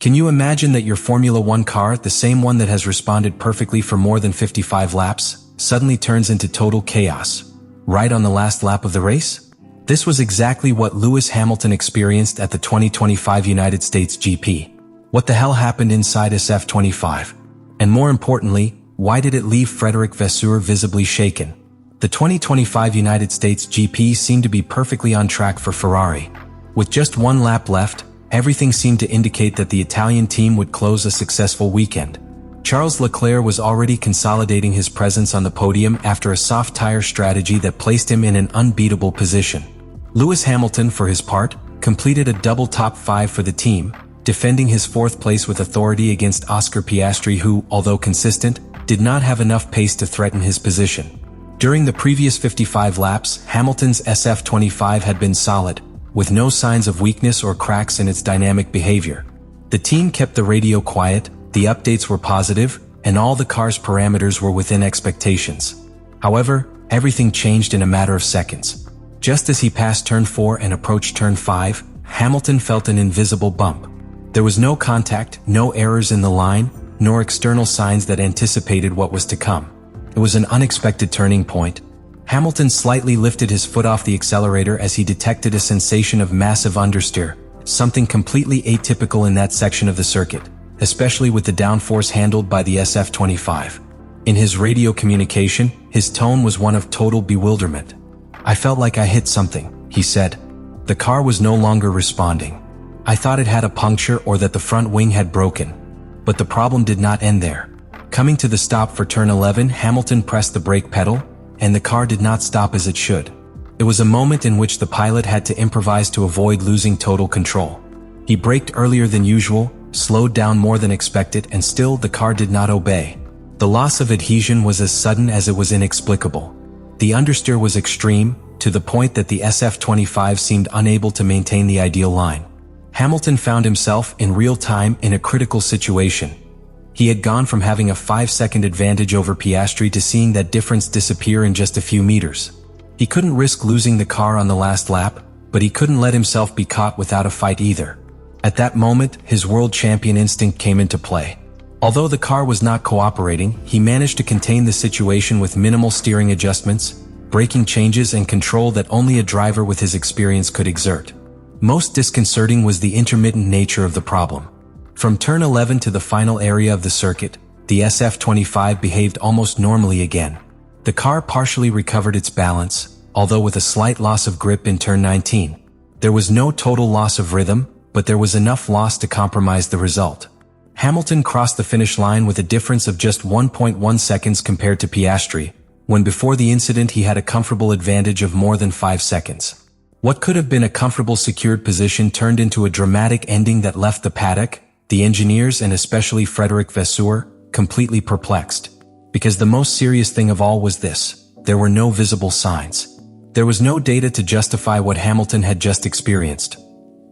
Can you imagine that your Formula One car, the same one that has responded perfectly for more than 55 laps, suddenly turns into total chaos, right on the last lap of the race? This was exactly what Lewis Hamilton experienced at the 2025 United States GP. What the hell happened inside SF25? And more importantly, why did it leave Frédéric Vasseur visibly shaken? The 2025 United States GP seemed to be perfectly on track for Ferrari. With just one lap left, everything seemed to indicate that the Italian team would close a successful weekend. Charles Leclerc was already consolidating his presence on the podium after a soft tire strategy that placed him in an unbeatable position. Lewis Hamilton, for his part, completed a double top 5 for the team, defending his 4th place with authority against Oscar Piastri who, although consistent, did not have enough pace to threaten his position. During the previous 55 laps, Hamilton's SF25 had been solid, with no signs of weakness or cracks in its dynamic behavior. The team kept the radio quiet, the updates were positive, and all the car's parameters were within expectations. However, everything changed in a matter of seconds. Just as he passed turn 4 and approached turn 5, Hamilton felt an invisible bump. There was no contact, no errors in the line, nor external signs that anticipated what was to come. It was an unexpected turning point. Hamilton slightly lifted his foot off the accelerator as he detected a sensation of massive understeer, something completely atypical in that section of the circuit, especially with the downforce handled by the SF25. In his radio communication, his tone was one of total bewilderment. "I felt like I hit something," he said. The car was no longer responding. "I thought it had a puncture or that the front wing had broken." But the problem did not end there. Coming to the stop for turn 11, Hamilton pressed the brake pedal, and the car did not stop as it should. It was a moment in which the pilot had to improvise to avoid losing total control. He braked earlier than usual, slowed down more than expected, and still the car did not obey. The loss of adhesion was as sudden as it was inexplicable. The understeer was extreme, to the point that the SF25 seemed unable to maintain the ideal line. Hamilton found himself, in real time, in a critical situation. He had gone from having a 5-second advantage over Piastri to seeing that difference disappear in just a few meters. He couldn't risk losing the car on the last lap, but he couldn't let himself be caught without a fight either. At that moment, his world champion instinct came into play. Although the car was not cooperating, he managed to contain the situation with minimal steering adjustments, braking changes, and control that only a driver with his experience could exert. Most disconcerting was the intermittent nature of the problem. From turn 11 to the final area of the circuit, the SF25 behaved almost normally again. The car partially recovered its balance, although with a slight loss of grip in turn 19. There was no total loss of rhythm, but there was enough loss to compromise the result. Hamilton crossed the finish line with a difference of just 1.1 seconds compared to Piastri, when before the incident he had a comfortable advantage of more than 5 seconds. What could have been a comfortable secured position turned into a dramatic ending that left the paddock, the engineers, and especially Frédéric Vasseur, completely perplexed. Because the most serious thing of all was this: there were no visible signs. There was no data to justify what Hamilton had just experienced.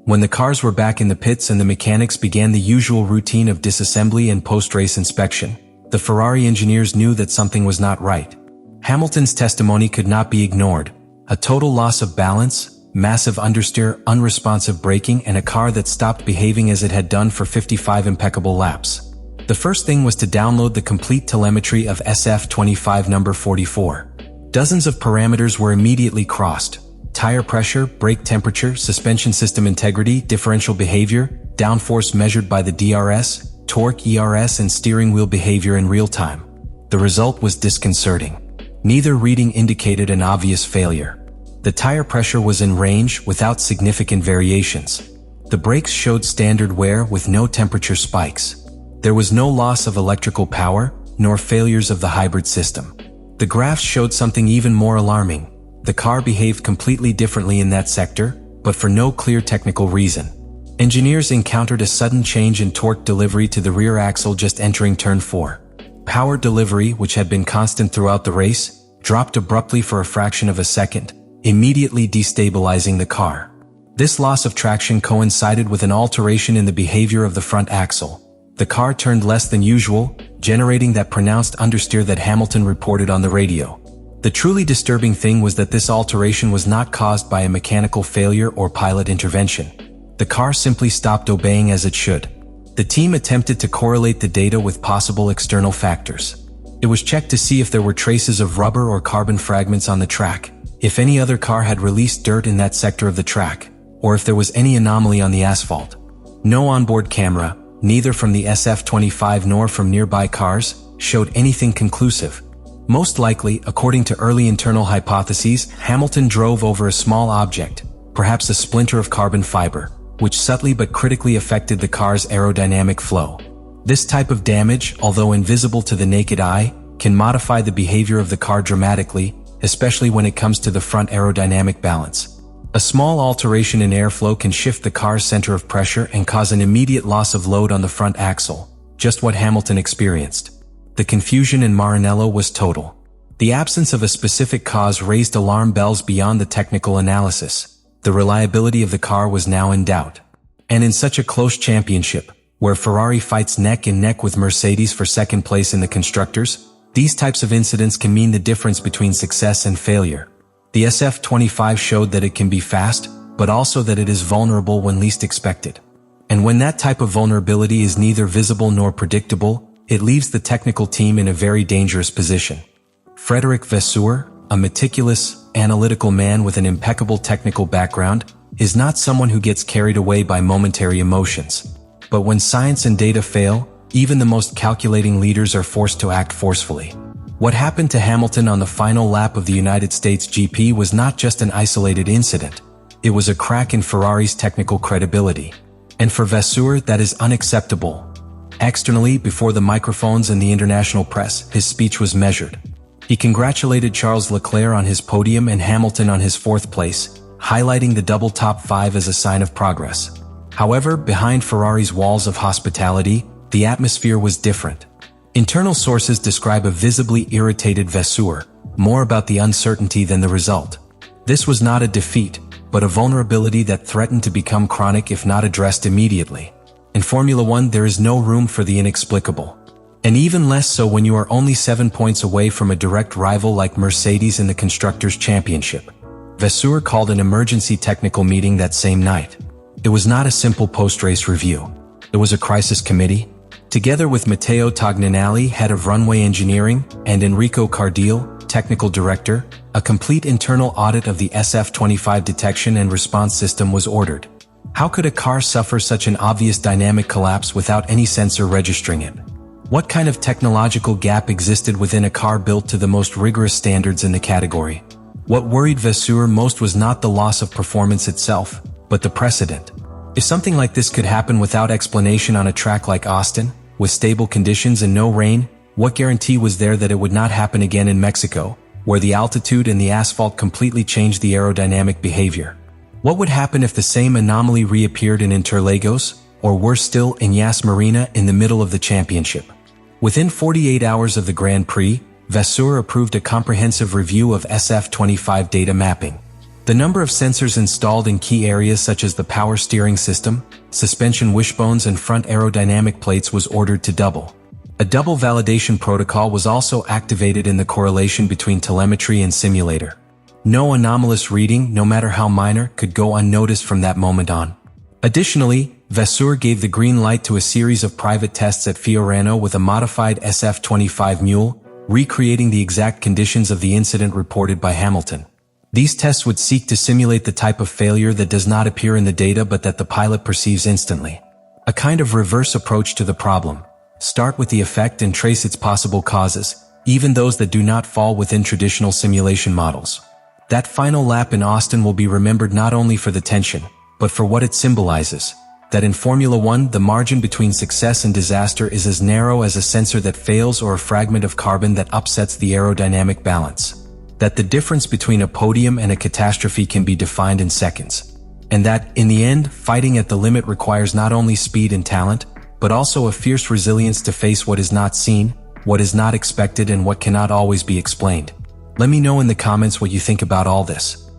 When the cars were back in the pits and the mechanics began the usual routine of disassembly and post-race inspection, the Ferrari engineers knew that something was not right. Hamilton's testimony could not be ignored. A total loss of balance, massive understeer, unresponsive braking, and a car that stopped behaving as it had done for 55 impeccable laps. The first thing was to download the complete telemetry of SF25 number 44. Dozens of parameters were immediately crossed: tire pressure, brake temperature, suspension system integrity, differential behavior, downforce measured by the DRS, torque, ERS, and steering wheel behavior in real time. The result was disconcerting. Neither reading indicated an obvious failure. The tire pressure was in range without significant variations. The brakes showed standard wear with no temperature spikes. There was no loss of electrical power, nor failures of the hybrid system. The graphs showed something even more alarming. The car behaved completely differently in that sector, but for no clear technical reason. Engineers encountered a sudden change in torque delivery to the rear axle just entering turn 4. Power delivery, which had been constant throughout the race, dropped abruptly for a fraction of a second, immediately destabilizing the car. This loss of traction coincided with an alteration in the behavior of the front axle. The car turned less than usual, generating that pronounced understeer that Hamilton reported on the radio. The truly disturbing thing was that this alteration was not caused by a mechanical failure or pilot intervention. The car simply stopped obeying as it should. The team attempted to correlate the data with possible external factors. It was checked to see if there were traces of rubber or carbon fragments on the track, if any other car had released dirt in that sector of the track, or if there was any anomaly on the asphalt. No onboard camera, neither from the SF-25 nor from nearby cars, showed anything conclusive. Most likely, according to early internal hypotheses, Hamilton drove over a small object, perhaps a splinter of carbon fiber, which subtly but critically affected the car's aerodynamic flow. This type of damage, although invisible to the naked eye, can modify the behavior of the car dramatically, especially when it comes to the front aerodynamic balance. A small alteration in airflow can shift the car's center of pressure and cause an immediate loss of load on the front axle, just what Hamilton experienced. The confusion in Maranello was total. The absence of a specific cause raised alarm bells beyond the technical analysis. The reliability of the car was now in doubt. And in such a close championship, where Ferrari fights neck and neck with Mercedes for second place in the constructors, these types of incidents can mean the difference between success and failure. The SF-25 showed that it can be fast, but also that it is vulnerable when least expected. And when that type of vulnerability is neither visible nor predictable, it leaves the technical team in a very dangerous position. Frédéric Vasseur, a meticulous, analytical man with an impeccable technical background, is not someone who gets carried away by momentary emotions. But when science and data fail, even the most calculating leaders are forced to act forcefully. What happened to Hamilton on the final lap of the United States GP was not just an isolated incident. It was a crack in Ferrari's technical credibility. And for Vasseur, that is unacceptable. Externally, before the microphones and the international press, his speech was measured. He congratulated Charles Leclerc on his podium and Hamilton on his fourth place, highlighting the double top five as a sign of progress. However, behind Ferrari's walls of hospitality, the atmosphere was different. Internal sources describe a visibly irritated Vasseur, more about the uncertainty than the result. This was not a defeat, but a vulnerability that threatened to become chronic if not addressed immediately. In Formula One, there is no room for the inexplicable. And even less so when you are only 7 points away from a direct rival like Mercedes in the Constructors' Championship. Vasseur called an emergency technical meeting that same night. It was not a simple post-race review. It was a crisis committee. Together with Matteo Tognanelli, head of runway engineering, and Enrico Cardile, technical director, a complete internal audit of the SF-25 detection and response system was ordered. How could a car suffer such an obvious dynamic collapse without any sensor registering it? What kind of technological gap existed within a car built to the most rigorous standards in the category? What worried Vasseur most was not the loss of performance itself, but the precedent. If something like this could happen without explanation on a track like Austin, with stable conditions and no rain, what guarantee was there that it would not happen again in Mexico, where the altitude and the asphalt completely changed the aerodynamic behavior? What would happen if the same anomaly reappeared in Interlagos, or worse still, in Yas Marina in the middle of the championship? Within 48 hours of the Grand Prix, Vasseur approved a comprehensive review of SF-25 data mapping. The number of sensors installed in key areas such as the power steering system, suspension wishbones and front aerodynamic plates was ordered to double. A double validation protocol was also activated in the correlation between telemetry and simulator. No anomalous reading, no matter how minor, could go unnoticed from that moment on. Additionally, Vasseur gave the green light to a series of private tests at Fiorano with a modified SF-25 mule, recreating the exact conditions of the incident reported by Hamilton. These tests would seek to simulate the type of failure that does not appear in the data but that the pilot perceives instantly. A kind of reverse approach to the problem. Start with the effect and trace its possible causes, even those that do not fall within traditional simulation models. That final lap in Austin will be remembered not only for the tension, but for what it symbolizes. That in Formula One, the margin between success and disaster is as narrow as a sensor that fails or a fragment of carbon that upsets the aerodynamic balance. That the difference between a podium and a catastrophe can be defined in seconds. And that, in the end, fighting at the limit requires not only speed and talent, but also a fierce resilience to face what is not seen, what is not expected, and what cannot always be explained. Let me know in the comments what you think about all this.